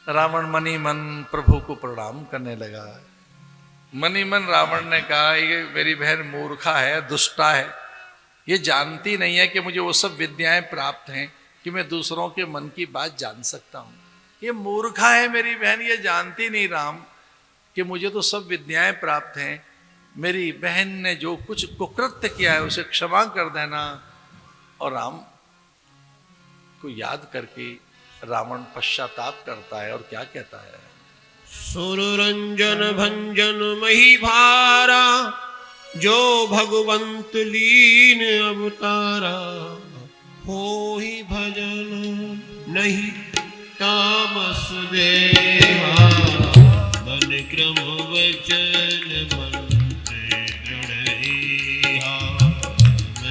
Ravan money मन प्रभु को प्रणाम करने लगा। मनी मन रावण ने कहा, ये मेरी बहन मूर्खा है, दुष्टा है, ये जानती नहीं है कि मुझे वो सब विद्याएं प्राप्त हैं कि मैं दूसरों के मन की बात जान सकता हूं। ये मूर्खा है मेरी बहन, ये जानती नहीं राम कि मुझे तो सब विद्याएं प्राप्त हैं। मेरी बहन ने जो कुछ कुकृत्य किया है उसे क्षमा कर देना। और राम को याद करके रावण पश्चाताप करता है और क्या कहता है, सुररंजन भंजन मही भारा, जो भगवंत लीन अवतारा, हो ही भजन नहीं तामस देवा, मन क्रम वचन मंत्र दृढ़,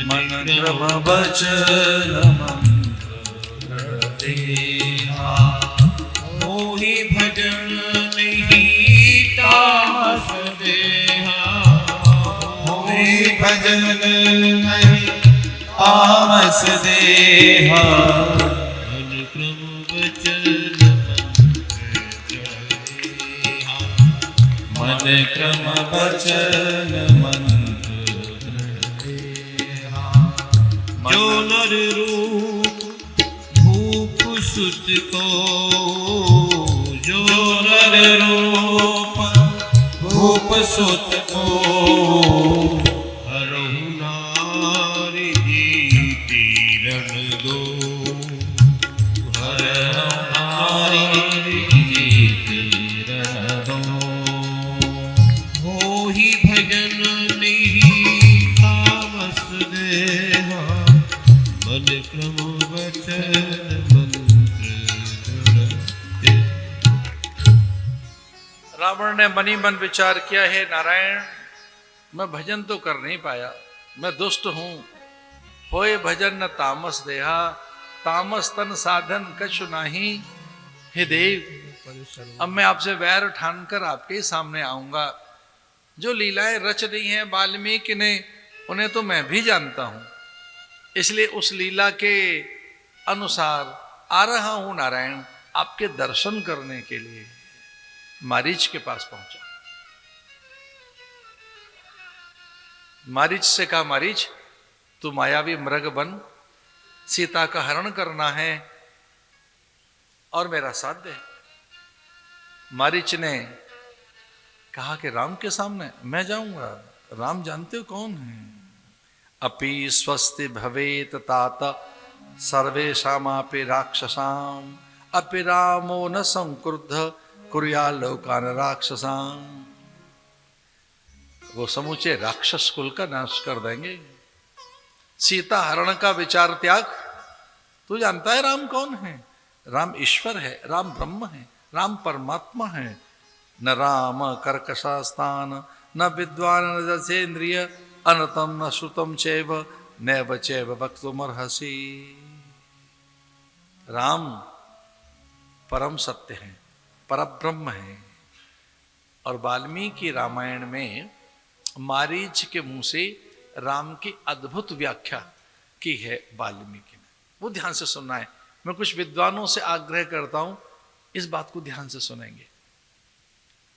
मन क्रम वचन मंत्र दृढ़, हो ही भजन नहीं तामस देहा, भजन नहीं तामस देहा, मन क्रम वचन मन क्रम वचन मंत्र दृढ़, जो नर रूप भूप सुत को, जो नर रूप भूप सुत को, हरहु नारी तीरण दो, हरहु नारी तीरण दो, हो ही भजन नहीं तामस देहा, मन क्रम वचन मंत्र दृढ़। रावण ने मनी मन विचार किया, है नारायण मैं भजन तो कर नहीं पाया, मैं दुष्ट हूं। होए भजन न तामस देहा, तामस तन साधन कछु नाही। हे देव, अब मैं आपसे वैर ठानकर आपके ही सामने आऊंगा। जो लीलाएं रच दी हैं वाल्मीकि ने, उन्हें तो मैं भी जानता हूं, इसलिए उस लीला के अनुसार आ रहा हूं नारायण आपके दर्शन करने के लिए। मारीच के पास पहुंचा। मारीच से कहा, मारीच तू मायावी मृग बन, सीता का हरण करना है और मेरा साथ दे। मारीच ने कहा कि राम के सामने मैं जाऊंगा, राम जानते हो कौन है। अपि स्वस्ति भवेत तात सर्वेषामापि राक्षसाम, अपि रामो न संक्रुद्ध कुर्या लोकान राक्षसाम। वो समूचे राक्षस कुल का नाश कर देंगे। सीता हरण का विचार त्याग। तू जानता है राम कौन है? राम ईश्वर है, राम ब्रह्म है, राम परमात्मा है। न राम कर्कशास्तान न विद्वान न दसेन्द्रिय अनतम न श्रुतम चैव नैव चैव वक्तुमर्हसि। राम परम सत्य है, परब्रह्म है। और वाल्मीकि रामायण में मारीच के मुंह से राम की अद्भुत व्याख्या की है वाल्मीकि ने। वो ध्यान से सुनना है। मैं कुछ विद्वानों से आग्रह करता हूं, इस बात को ध्यान से सुनेंगे।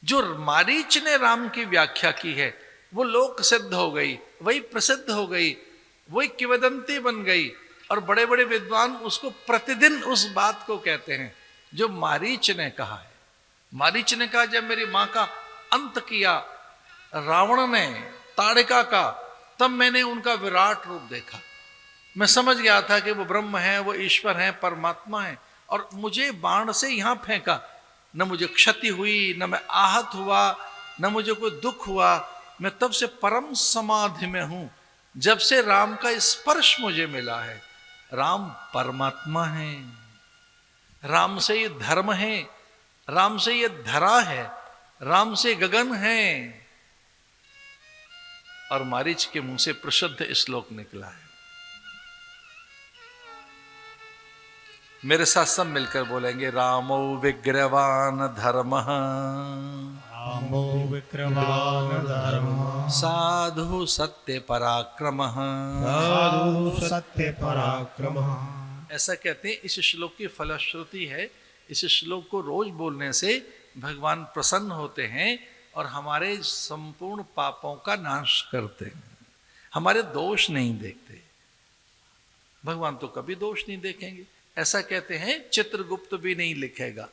जो मारीच ने राम की व्याख्या की है वो लोक सिद्ध हो गई, वही प्रसिद्ध हो गई, वही किंवदंती बन गई। और बड़े बड़े विद्वान उसको प्रतिदिन उस बात को कहते हैं जो मारीच ने कहा है। मारीच ने कहा, जब मेरी मां का अंत किया रावण ने ताड़िका का, तब मैंने उनका विराट रूप देखा। मैं समझ गया था कि वो ब्रह्म है, वो ईश्वर है, परमात्मा है। और मुझे बाण से यहां फेंका, न मुझे क्षति हुई, न मैं आहत हुआ, न मुझे कोई दुख हुआ। मैं तब से परम समाधि में हूं, जब से राम का स्पर्श मुझे मिला है। राम परमात्मा है, राम से ये धर्म है, राम से ये धरा है, राम से गगन है। और मारीच के मुंह से प्रसिद्ध श्लोक निकला है। मेरे साथ सब मिलकर बोलेंगे, रामो विग्रहवान धर्मः, रामो विक्रमान् धर्मः, साधु सत्य पराक्रमः, साधु सत्य पराक्रमः। ऐसा कहते हैं। इस श्लोक की फलश्रुति है इस श्लोक को रोज बोलने से भगवान प्रसन्न होते हैं और हमारे संपूर्ण पापों का नाश करते हैं, हमारे दोष नहीं देखते। भगवान तो कभी दोष नहीं देखेंगे। ऐसा कहते हैं चित्रगुप्त भी नहीं लिखेगा,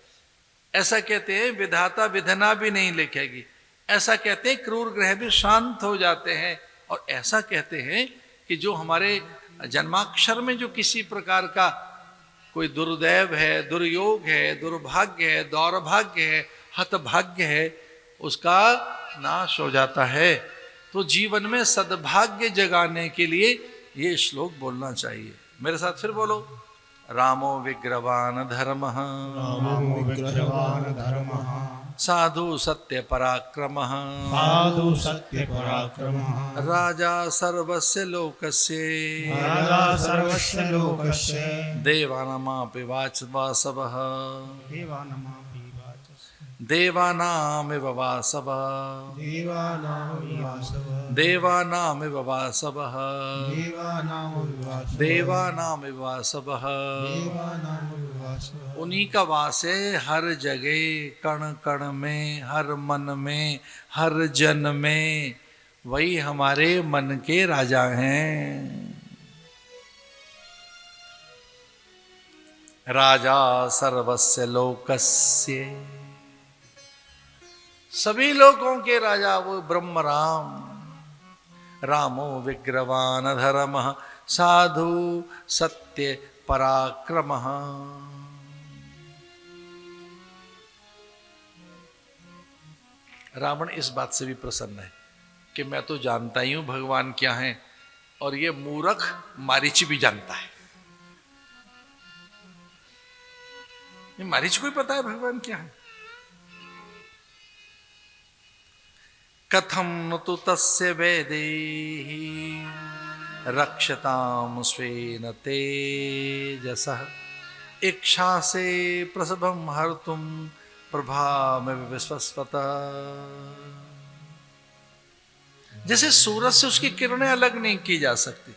ऐसा कहते हैं विधाता विधना भी नहीं लिखेगी, ऐसा कहते हैं क्रूर ग्रह भी शांत हो जाते हैं, और ऐसा कहते हैं कि जो हमारे जन्माक्षर में जो किसी प्रकार का कोई दुर्दैव है, दुर्योग है, दुर्भाग्य है, दौर्भाग्य है, हतभाग्य है, उसका नाश हो जाता है। तो जीवन में सद्भाग्य जगाने के लिए ये श्लोक बोलना चाहिए। मेरे साथ फिर बोलो, रामो विग्रवान धर्मः, रामो विग्रहवान धर्मः, साधु सत्य पराक्रमः, साधु सत्य पराक्रमः, राजा सर्वस्य लोकस्य, राजा सर्वस्य लोकस्य, देवानामापि वासवः, देवानामपि वाचस्पति, देवानामिव वासवः, देवानामपि वासवः, देवानामिव वासवः, देवानामपि वासवः, देवानामिव वासवः। देवानामपि वासवः। उन्हीं का वास है हर जगह, कण कण में, हर मन में, हर जन में। वही हमारे मन के राजा हैं। राजा सर्वस्य लोकस्य, सभी लोगों के राजा वो ब्रह्म राम। रामो विग्रवान धर्मः, साधु सत्य पराक्रमः। रावण इस बात से भी प्रसन्न है कि मैं तो जानता ही हूं भगवान क्या है, और ये मूर्ख मारीच भी जानता है। ये मारीच को ही पता है भगवान क्या है। कथम न तु तस्य वेदेहि रक्षताम स्वेन तेजसः, इच्छा से प्रसभम हर्तुम प्रभा में विश्वस्वता। जैसे सूरज से उसकी किरणें अलग नहीं की जा सकती,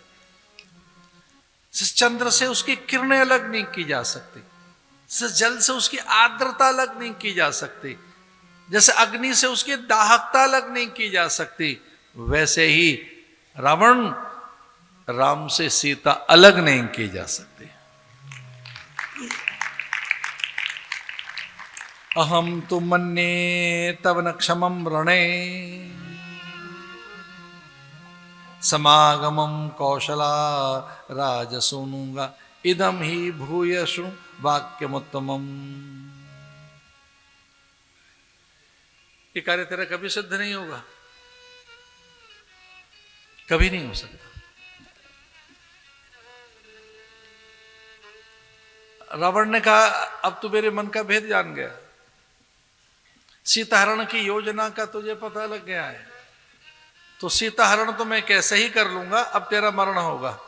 चंद्र से उसकी किरणें अलग नहीं की जा सकती, जल से उसकी आर्द्रता अलग नहीं की जा सकती, जैसे अग्नि से उसकी दाहकता अलग नहीं की जा सकती, वैसे ही रावण राम से सीता अलग नहीं की जा सकती। अहम तु मन्ये तव न क्षमं रणे, समागमं कौशला राजसूनुगा, इदम ही भूय शृणु वाक्यमुत्तमम्। ये कार्य तेरा कभी सिद्ध नहीं होगा, कभी नहीं हो सकता। रावण ने कहा अब तू मेरे मन का भेद जान गया, सीताहरण की योजना का तुझे पता लग गया है, तो सीताहरण तो मैं कैसे ही कर लूंगा, अब तेरा मरण होगा।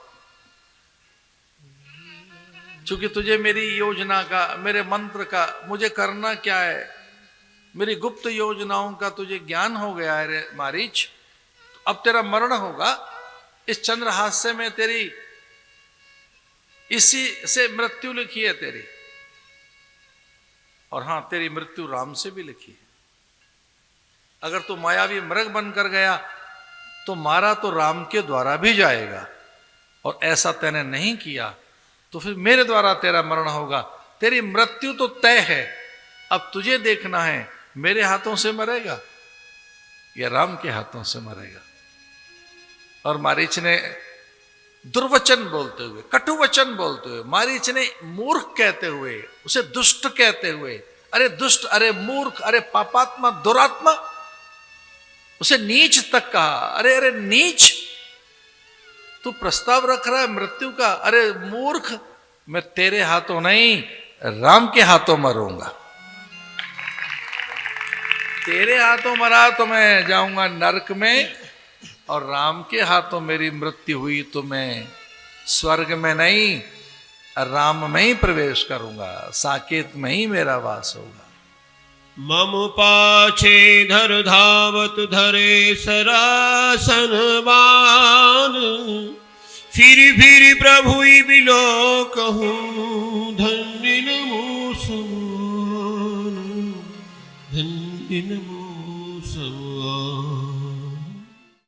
क्योंकि तुझे मेरी योजना का, मेरे मंत्र का मुझे करना क्या है, मेरी गुप्त योजनाओं का तुझे ज्ञान हो गया है रे मारीच, तो अब तेरा मरण होगा। इस चंद्रहास्य में तेरी इसी से मृत्यु लिखी है तेरी, और हां तेरी मृत्यु राम से भी लिखी है। अगर तू मायावी मृग बनकर गया तो मारा तो राम के द्वारा भी जाएगा, और ऐसा तैने नहीं किया तो फिर मेरे द्वारा तेरा मरण होगा। तेरी मृत्यु तो तय है, अब तुझे देखना है मेरे हाथों से मरेगा या राम के हाथों से मरेगा। और मारीच ने दुर्वचन बोलते हुए, कटु वचन बोलते हुए, मारीच ने मूर्ख कहते हुए, उसे दुष्ट कहते हुए, अरे दुष्ट, अरे मूर्ख, अरे पापात्मा, दुरात्मा, उसे नीच तक कहा। अरे अरे नीच, तू प्रस्ताव रख रहा है मृत्यु का, अरे मूर्ख, मैं तेरे हाथों नहीं राम के हाथों मरूंगा। तेरे हाथों मरा तो मैं जाऊंगा नरक में, और राम के हाथों मेरी मृत्यु हुई तो मैं स्वर्ग में नहीं राम में ही प्रवेश करूंगा, साकेत में ही मेरा वास होगा। मम पाछे धर धावत धरे सरासन बान, फिर प्रभु बिलो कहूँ धन्य नमो। धन्य नमो सवाय